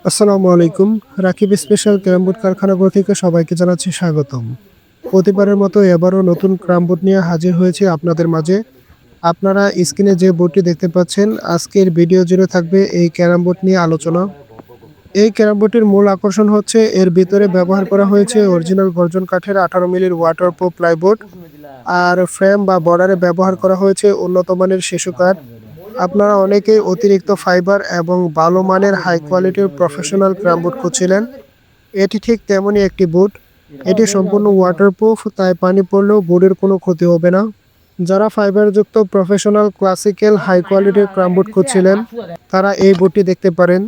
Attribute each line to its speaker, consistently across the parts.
Speaker 1: আসসালামু আলাইকুম। Rakib special carrom board কারখানাগুলো থেকে সবাইকে জানাচ্ছি স্বাগতম। প্রতিবারের মতো এবারও নতুন ক্যারাম বোর্ড নিয়ে হাজির হয়েছি আপনাদের মাঝে। আপনারা স্ক্রিনে যে বোর্ডটি দেখতে পাচ্ছেন, আজকের ভিডিও জুড়ে থাকবে এই ক্যারাম বোর্ড নিয়ে আলোচনা। এই ক্যারাম বোর্ডটির মূল আকর্ষণ হচ্ছে এর ভিতরে ব্যবহার করা হয়েছে অরিজিনাল গর্জন কাঠের 18 মিলির ওয়াটারপ্রুফ প্লাইবোর্ড, আর ফ্রেম বা বর্ডারে ব্যবহার করা হয়েছে উন্নত মানের শিশু কাঠ। আপনারা অনেকেই অতিরিক্ত ফাইবার এবং ভালো মানের হাই কোয়ালিটির প্রফেশনাল ক্যারাম বোর্ড খুঁজছিলেন। এটি ঠিক তেমনই একটি বোর্ড। এটি সম্পূর্ণ ওয়াটারপ্রুফ, তাই পানি পড়লেও বোর্ডের কোনো ক্ষতি হবে না। যারা ফাইবারযুক্ত প্রফেশনাল ক্লাসিক্যাল হাই কোয়ালিটির ক্যারাম বোর্ড খুঁজছিলেন, তারা এই বোর্ডটি দেখতে পারেন।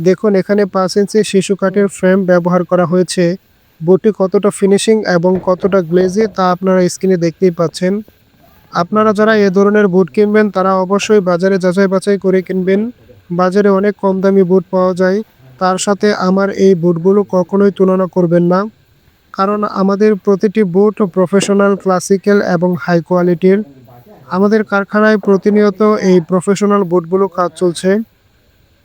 Speaker 1: দেখুন, এখানে 5 ইঞ্চি শিশু কাঠের ফ্রেম ব্যবহার করা হয়েছে। বোর্ডটি কতটা ফিনিশিং এবং কতটা গ্লেজি তা আপনারা স্ক্রিনে দেখতেই পাচ্ছেন। আপনারা যারা এ ধরনের বুট কিনবেন তারা অবশ্যই বাজারে যাচাই বাছাই করে কিনবেন। বাজারে অনেক কম দামি বুট পাওয়া যায়, তার সাথে আমার এই বুটগুলো কখনোই তুলনা করবেন না, কারণ আমাদের প্রতিটি বুট প্রফেশনাল, ক্লাসিক্যাল এবং হাই কোয়ালিটির। আমাদের কারখানায় প্রতিনিয়ত এই প্রফেশনাল বুটগুলো কাজ চলছে।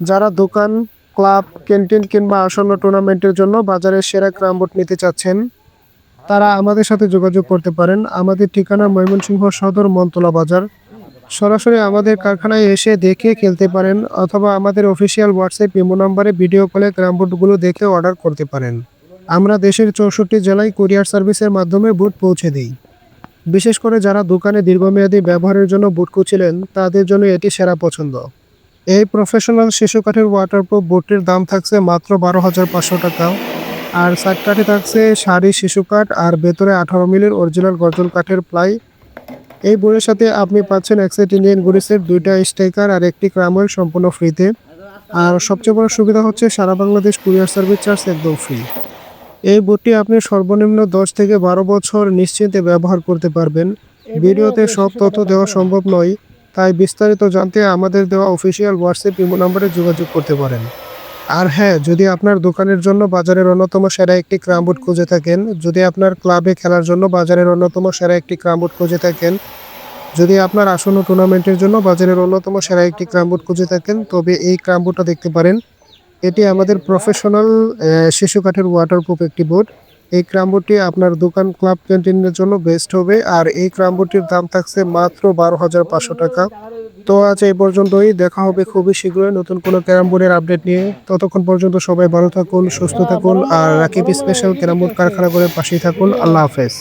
Speaker 1: যারা দোকান, ক্লাব, ক্যান্টিন কিংবা আসন্ন টুর্নামেন্টের জন্য বাজারের সেরা ক্যারাম বুট নিতে চাচ্ছেন, তারা আমাদের সাথে যোগাযোগ করতে পারেন। আমাদের ঠিকানা ময়মনসিংহ সদর মনতলা বাজার। সরাসরি আমাদের কারখানায় এসে দেখে খেলতে পারেন, অথবা আমাদের অফিসিয়াল হোয়াটসঅ্যাপ ইমো নম্বরে ভিডিও কলে ক্যারাম বোর্ডগুলো দেখে অর্ডার করতে পারেন। আমরা দেশের 64 জেলায় কুরিয়ার সার্ভিসের মাধ্যমে বুট পৌঁছে দিই। বিশেষ করে যারা দোকানে দীর্ঘমেয়াদী ব্যবহারের জন্য বুট খুঁজছিলেন, তাদের জন্য এটি সেরা পছন্দ। এই প্রফেশনাল শিশু কাঠের ওয়াটারপ্রুফ বুটটির দাম থাকছে মাত্র 12,500 টাকা। আর সাইড কাঠে থাকছে শাড়ি শিশু কাঠ, আর ভেতরে 18 মিলির অরিজিনাল গর্জন কাঠের প্লাই। এই বইয়ের সাথে আপনি পাচ্ছেন এক সেট ইন্ডিয়ান গুডিসের 2টা স্টিকার আর একটি ক্রামওয়েল সম্পূর্ণ ফ্রিতে। আর সবচেয়ে বড় সুবিধা হচ্ছে সারা বাংলাদেশ কুরিয়ার সার্ভিস চার্জ একদম ফ্রি। এই বইটি আপনি সর্বনিম্ন 10 থেকে 12 বছর নিশ্চিন্তে ব্যবহার করতে পারবেন। ভিডিওতে সব তথ্য দেওয়া সম্ভব নয়, তাই বিস্তারিত জানতে আমাদের দেওয়া অফিসিয়াল হোয়াটসঅ্যাপ ইমো নম্বরে যোগাযোগ করতে পারেন। আর হ্যাঁ, যদি আপনার দোকানের জন্য বাজারের অন্যতম সেরা একটি ক্যারাম বোর্ড খুঁজে থাকেন, যদি আপনার ক্লাবে খেলার জন্য বাজারের অন্যতম সেরা একটি ক্যারাম বোর্ড খুঁজে থাকেন, যদি আপনার আসন্ন টুর্নামেন্টের জন্য বাজারের অন্যতম সেরা একটি ক্যারাম বোর্ড খুঁজে থাকেন, তবে এই ক্যারাম বোর্ডটা দেখতে পারেন। এটি আমাদের প্রফেশনাল শিশু কাঠের ওয়াটারপ্রুফ একটি বোর্ড। এই ক্যারাম বোর্ডটি আপনার দোকান, ক্লাব, ক্যান্টিনের জন্য বেস্ট হবে। আর এই ক্যারাম বোর্ডটির দাম থাকছে মাত্র 12,500 টাকা। তো আজ এই পর্যন্তই। দেখা হবে খুবই শীঘ্রই নতুন কোনো ক্যারাম বোর্ডের আপডেট নিয়ে। ততক্ষণ পর্যন্ত সবাই ভালো থাকুন, সুস্থ থাকুন, আর রাকিব স্পেশাল ক্যারাম বোর্ড কারখানা করে পাশেই থাকুন। আল্লাহ হাফেজ।